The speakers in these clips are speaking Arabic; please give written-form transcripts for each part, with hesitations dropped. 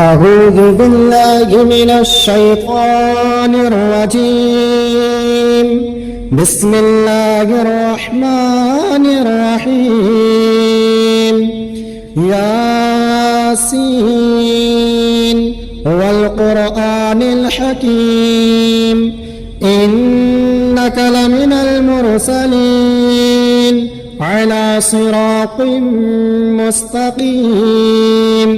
أعوذ بالله من الشيطان الرجيم. بسم الله الرحمن الرحيم. ياسين والقرآن الحكيم إنك لمن المرسلين على صراط مستقيم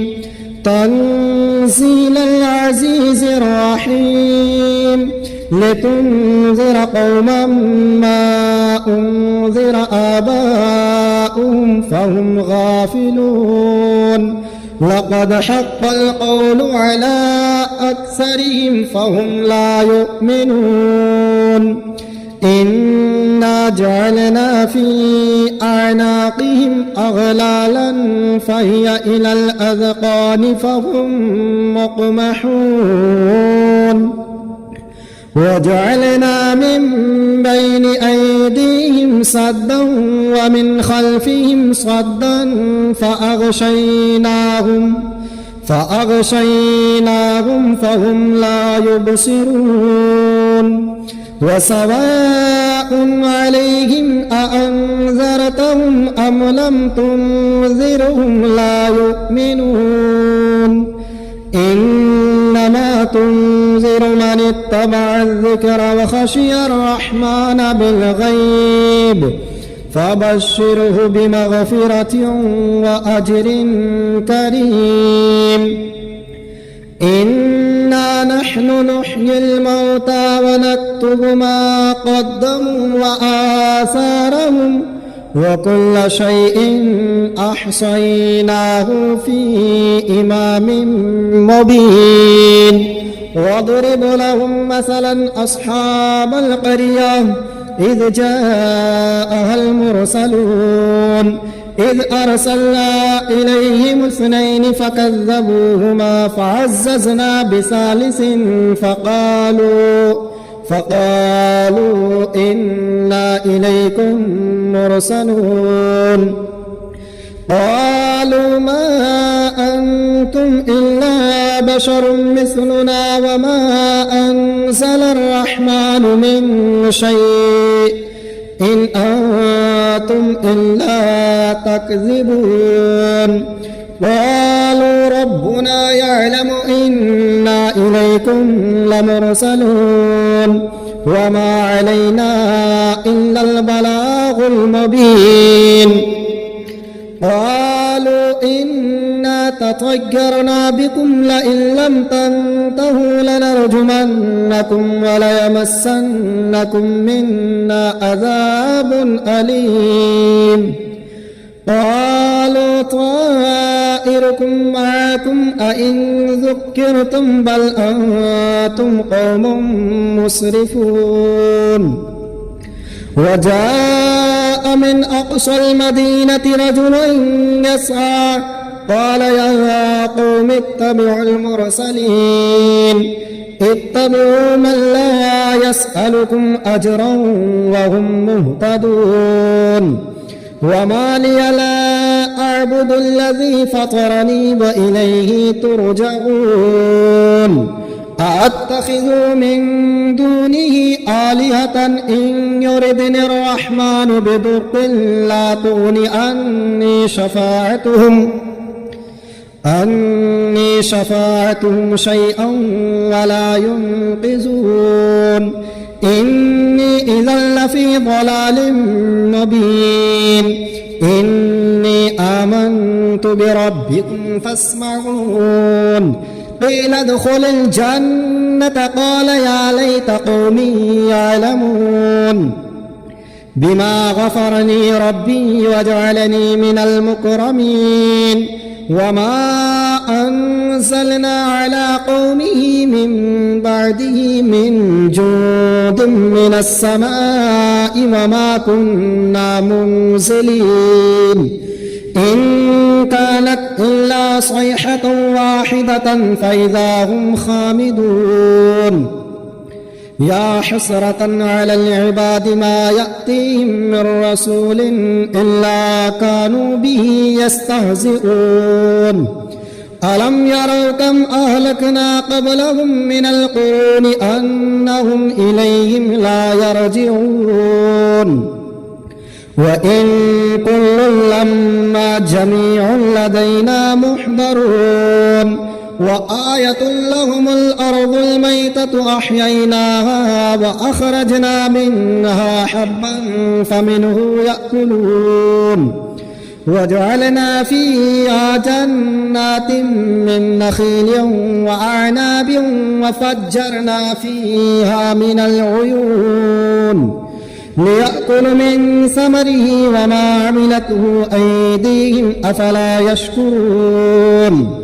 تنزيل العزيز الرحيم لتنذر قوما ما أنذر آباؤهم فهم غافلون لقد حق القول على أكثرهم فهم لا يؤمنون إنا جعلنا في أعناقهم أغلالا فهي إلى الأذقان فهم مقمحون وجعلنا من بين أيديهم سدا ومن خلفهم صدا فأغشيناهم فهم لا يبصرون وسواء عليهم أأنذرتهم أم لم تنذرهم لا يؤمنون إنما تنذر من اتبع الذكر وخشي الرحمن بالغيب فبشره بمغفرة وأجر كريم. إنا نحن نحيي الموتى ونكتب ما قدموا وآثارهم وكل شيء أحصيناه في إمام مبين. واضرب لهم مثلا أصحاب القرية إذ جاءها المرسلون إذ أرسلنا إليهم 2 فكذبوهما فعززنا بثالث فقالوا إنا إليكم مرسلون قالوا ما أنتم إلا بشر مثلنا وما أنزل الرحمن من شيء إن أنتم إلا تكذبون قالوا ربنا يعلم إنا إليكم لمرسلون وما علينا إلا البلاغ المبين. قالوا إنا تطيرنا بكم لئن لم تنتهوا لنرجمنكم وليمسنكم منا عذاب أليم. قالوا طائركم معكم أئن ذكرتم بل أنتم قوم مسرفون. وجاء من أقصى المدينة رجل يسعى قال يا قوم اتبعوا المرسلين اتبعوا من لا يسألكم أجرا وهم مهتدون. وما لي لا أعبد الذي فطرني وإليه ترجعون. أأتخذ من دونه آلهة إن يردني الرحمن بضر لا تغن عني شفاعتهم شيئا ولا ينقذون. إني إذا لفي ضلال مبين. إني آمنت بربكم فاسمعون. قيل ادخل الجنة قال يا ليت قومي يعلمون بما غفرني ربي وجعلني من المكرمين. وما أنزلنا على قومه من بعده من جند من السماء وما كنا منزلين إن كانت إلا صيحة واحدة فإذا هم خامدون. يا حسرة على العباد ما يأتيهم من رسول إلا كانوا به يستهزئون ألم يروا كم أهلكنا قبلهم من القرون أنهم إليهم لا يرجعون وإن كل لما جميع لدينا محضرون وآية لهم الأرض الميتة أحييناها وأخرجنا منها حبا فمنه يأكلون وجعلنا فيها جنات من نخيل وأعناب وفجرنا فيها من العيون ليأكل من ثمره وما عملته أيديهم أفلا يشكرون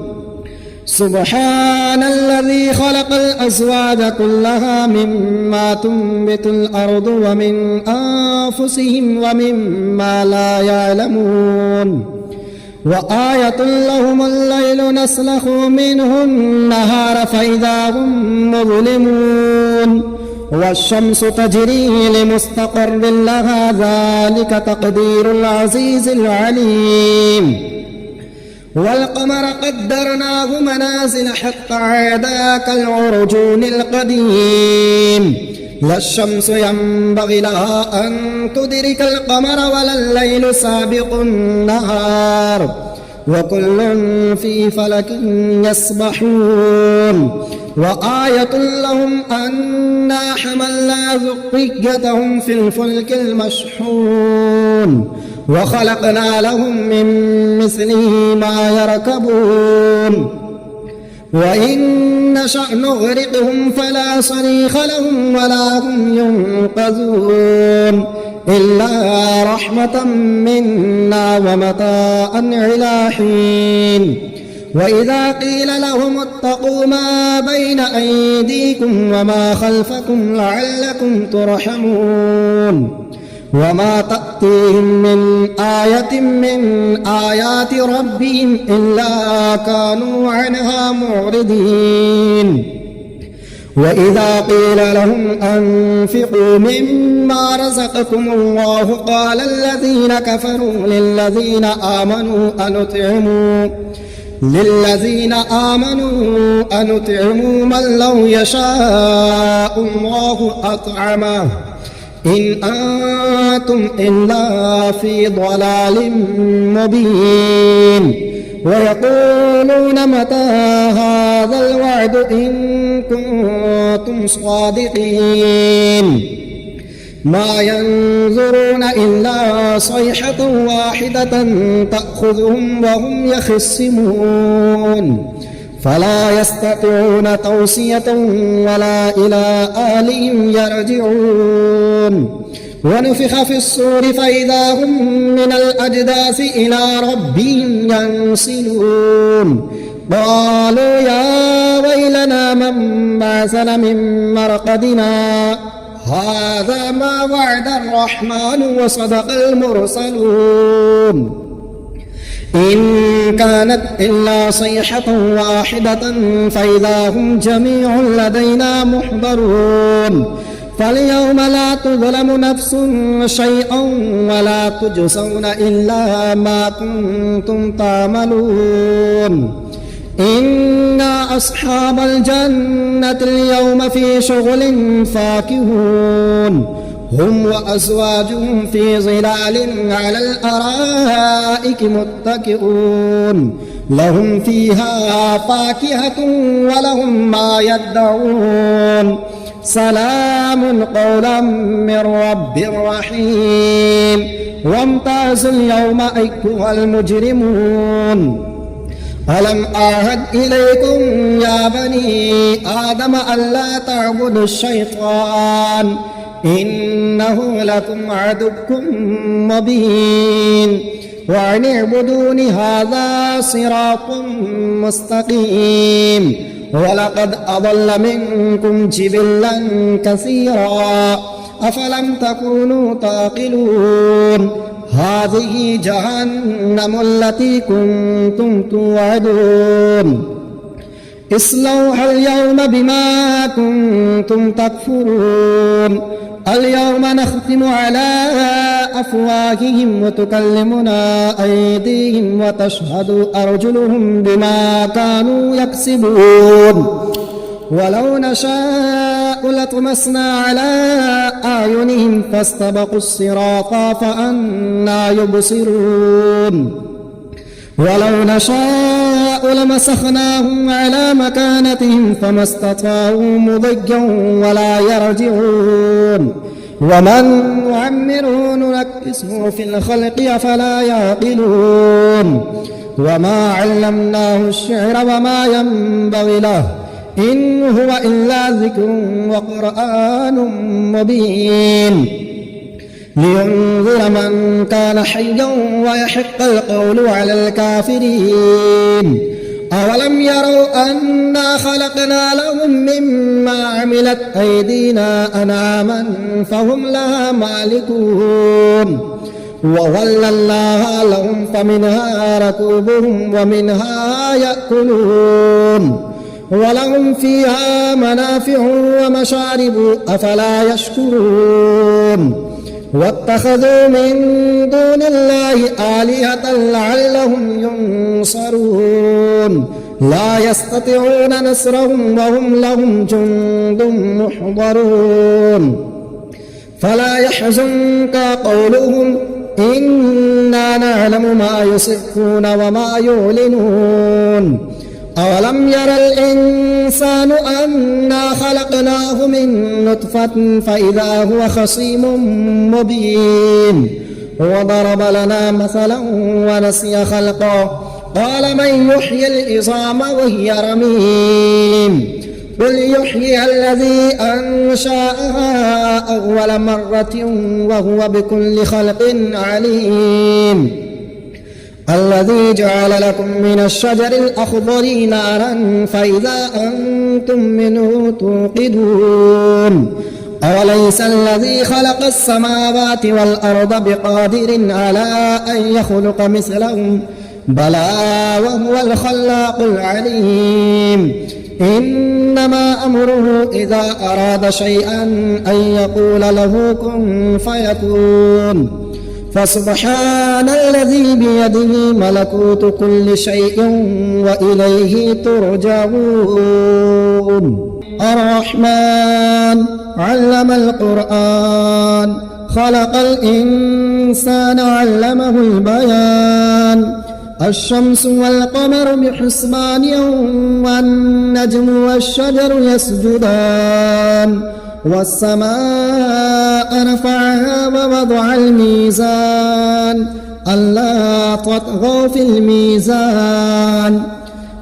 سبحان الذي خلق الأزواج كلها مما تنبت الأرض ومن أنفسهم ومما لا يعلمون وآية لهم الليل نسلخ منه النهار فإذا هم مظلمون والشمس تجري لمستقر لها ذلك تقدير العزيز العليم والقمر قدرناه منازل حتى عاد كالعرجون القديم لا الشمس ينبغي لها أن تدرك القمر ولا الليل سابق النهار وكل في فلك يسبحون وآية لهم أنا حملنا ذريتهم في الفلك المشحون وخلقنا لهم من مثله ما يركبون وإن نشأ نغرقهم فلا صريخ لهم ولا هم ينقذون إلا رحمة منا ومتاعا إلى حين وإذا قيل لهم اتقوا ما بين أيديكم وما خلفكم لعلكم ترحمون وما تأتيهم من آية من آيات ربهم إلا كانوا عنها معرضين وإذا قيل لهم أنفقوا مما رزقكم الله قال الذين كفروا للذين آمنوا أنطعموا من لو يشاء الله أطعمه إن أنتم إلا في ضلال مبين ويقولون متى هذا الوعد إن كنتم صادقين ما ينظرون إلا صيحة واحدة تأخذهم وهم يخصمون فلا يستطيعون توصية ولا إلى أهلهم يرجعون ونفخ في الصور فإذا هم من الأجداث إلى ربهم ينسلون قالوا يا ويلنا من بعثنا من مرقدنا هذا ما وعد الرحمن وصدق المرسلون إن كانت إلا صيحة واحدة فإذا هم جميع لدينا محضرون فاليوم لا تظلم نفس شيئا ولا تجزون إلا ما كنتم تعملون إنا أصحاب الجنة اليوم في شغل فاكهون هم وأزواجهم في ظلال على الأرائك متكئون لهم فيها فاكهة ولهم ما يدعون سلام قولا من رب رحيم وامتازوا اليوم أيها المجرمون ألم أعهد إليكم يا بني آدم ألا تعبدوا الشيطان إنه لكم عدو مبين وأن اعبدون هذا صراط مستقيم ولقد أضل منكم جبلا كثيرا أفلم تكونوا تعقلون هذه جهنم التي كنتم توعدون اصلوها اليوم بما كنتم تكفرون اليوم نختم على أفواههم وتكلمنا أيديهم وتشهد أرجلهم بما كانوا يكسبون ولو نشاء لطمسنا على أعينهم فاستبقوا الصراط فأنى يبصرون ولو نشاء لمسخناهم على مكانتهم فما استطاعوا مضيا ولا يرجعون ومن نعمره ننكسه في الخلق أفلا يعقلون وما علمناه الشعر وما ينبغي له إن هو إلا ذكر وقرآن مبين لينذر من كان حيا ويحق القول على الكافرين أولم يروا أنا خلقنا لهم مما عملت أيدينا أنعاما فهم لها مالكون وظللناها لهم فمنها ركوبهم ومنها يأكلون ولهم فيها منافع ومشارب أفلا يشكرون واتخذوا من دون الله آلهة لعلهم ينصرون لا يستطيعون نصرهم وهم لهم جند محضرون فلا يحزنك قولهم إنا نعلم ما يسرون وما يعلنون أولم ير الإنسان أنا خلقناه من نطفة فإذا هو خصيم مبين وضرب لنا مثلا ونسي خلقه قال من يحيي العظام وهي رميم قل يحييها الذي أنشأها أول مرة وهو بكل خلق عليم الذي جعل لكم من الشجر الأخضر نارا فإذا أنتم منه توقدون أوليس الذي خلق السماوات والأرض بقادر على أن يخلق مثلهم بلى وهو الخلاق العليم إنما أمره إذا أراد شيئا أن يقول له كن فيكون فسبحان الذي بيده ملكوت كل شيء وإليه ترجعون الرحمن علم القرآن خلق الإنسان علمه البيان الشمس والقمر بحسبان والنجم والشجر يسجدان والسماء رفعها ووضع الميزان ألا تطغوا في الميزان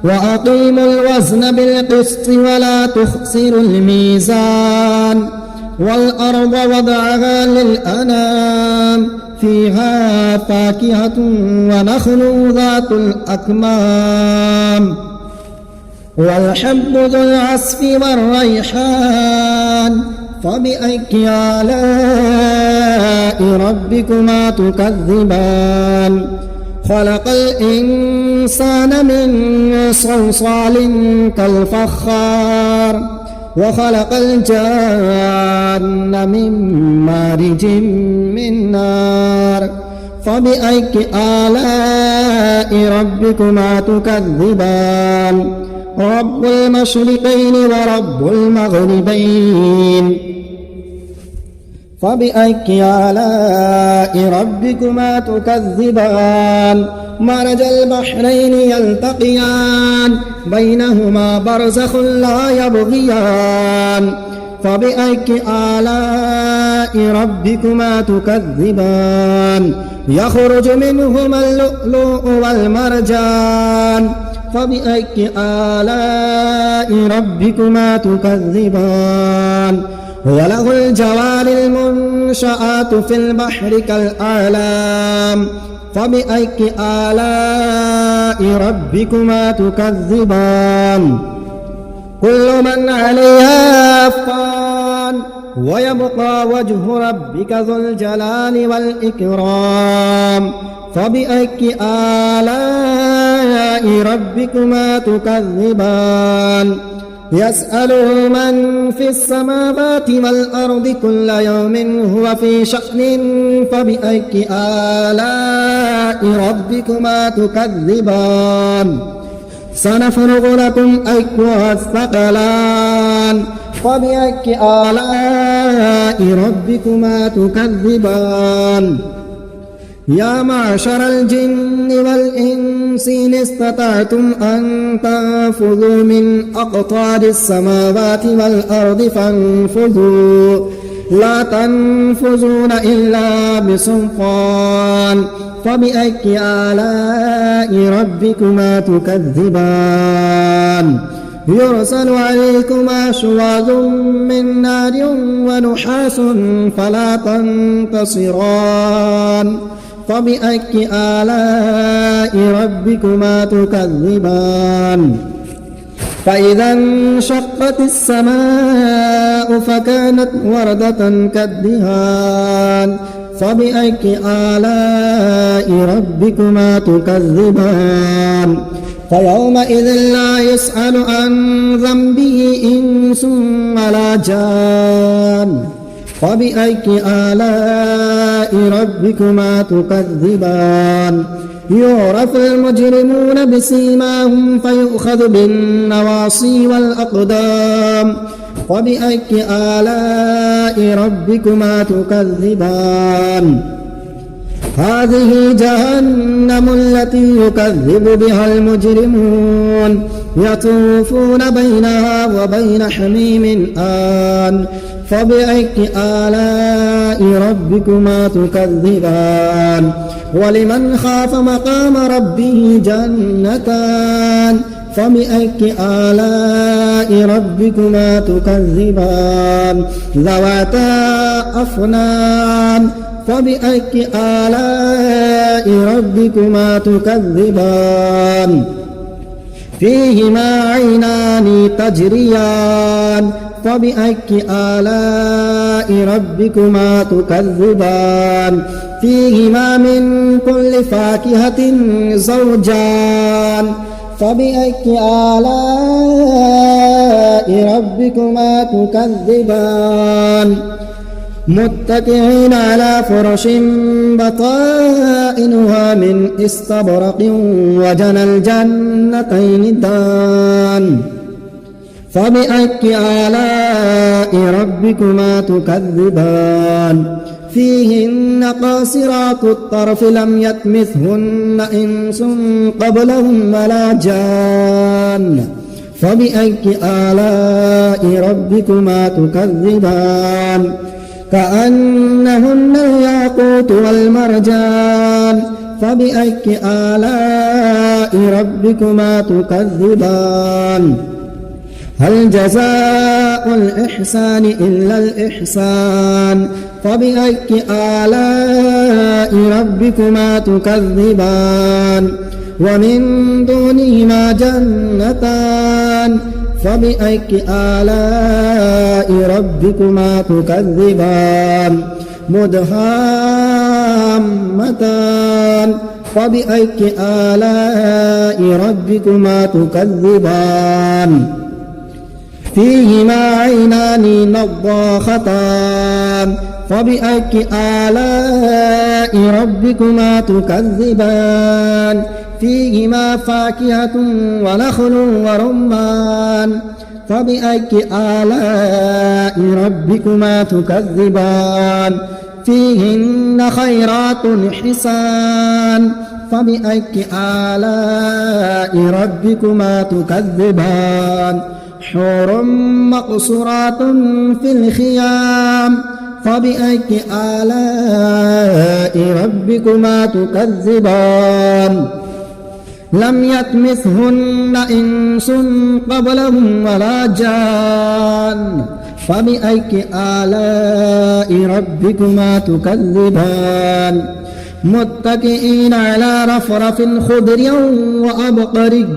وأقيموا الوزن بالقسط ولا تخسروا الميزان والأرض وضعها للأنام فيها فاكهة ونخل ذات الأكمام والحب ذو العصف والريحان فبأي آلاء ربكما تكذبان خلق الإنسان من صلصال كالفخار وخلق الجان من مارج من نار فبأي آلاء ربكما تكذبان رب المشرقين ورب المغربين فبأي آلاء ربكما تكذبان مرج البحرين يلتقيان بينهما برزخ لا يبغيان فبأي آلاء ربكما تكذبان يخرج منهما اللؤلؤ والمرجان فبأي آلاء ربكما تكذبان وله الجوار المنشآت في البحر كالأعلام فبأي آلاء ربكما تكذبان كل من عليها فان ويبقى وجه ربك ذو الجلال والإكرام فبأي آلاء ربكما تكذبان يسأله من في السماوات والأرض كل يوم هو في شأن فبأي آلاء ربكما تكذبان سنفرغ لكم أيها الثقلان فبأي آلاء ربكما تكذبان يا معشر الجن والإنس إن استطعتم أن تنفذوا من أقطار السماوات والأرض فانفذوا لا تنفذون إلا بسلطان فبأي آلاء ربكما تكذبان يرسل عليكما شواظ من نار ونحاس فلا تنتصران فبأي آلاء ربكما تكذبان فإذا انشقت السماء فكانت وردة كالدهان فبأي آلاء ربكما تكذبان فيومئذ لا يسأل عن ذنبه إنس ولا جان فبأي آلاء ربكما تكذبان يعرف المجرمون بسيماهم فيؤخذ بالنواصي والأقدام فبأي آلاء ربكما تكذبان هذه جهنم التي يكذب بها المجرمون يطوفون بينها وبين حميم آن فبأي آلاء ربكما تكذبان ولمن خاف مقام ربه جنتان فبأي آلاء ربكما تكذبان ذواتا أفنان فبأي آلاء ربكما تكذبان فيهما عينان تجريان فبأي آلاء ربكما تكذبان فيهما من كل فاكهة زوجان فبأي آلاء ربكما تكذبان متكئين على فرش بطائنها من استبرق وجنى الجنتين دان فبأي آلاء ربكما تكذبان فيهن قاصرات الطرف لم يطمثهن إنس قبلهم ولا جان فبأي آلاء ربكما تكذبان كأنهن الياقوت والمرجان فبأي آلاء ربكما تكذبان هل جزاء الإحسان إلا الإحسان فبأي آلاء ربكما تكذبان ومن دونهما جنتان فبأي آلاء ربكما تكذبان مدهامتان فبأي آلاء ربكما تكذبان فيهما عينان نضاختان فبأي آلاء ربكما تكذبان فيهما فاكهة ونخل ورمان فبأي آلاء ربكما تكذبان فيهن خيرات حسان فبأي آلاء ربكما تكذبان حور مقصورات في الخيام فبأي آلاء ربكما تكذبان لم يطمثهن إنس قبلهم ولا جان فبأي آلاء ربكما تكذبان متكئين على رفرف خضر وأبقري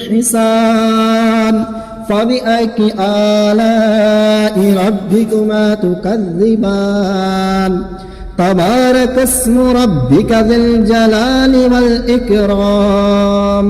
حسان فبأي آلاء ربكما تكذبان تبارك اسم ربك ذي الجلال والإكرام.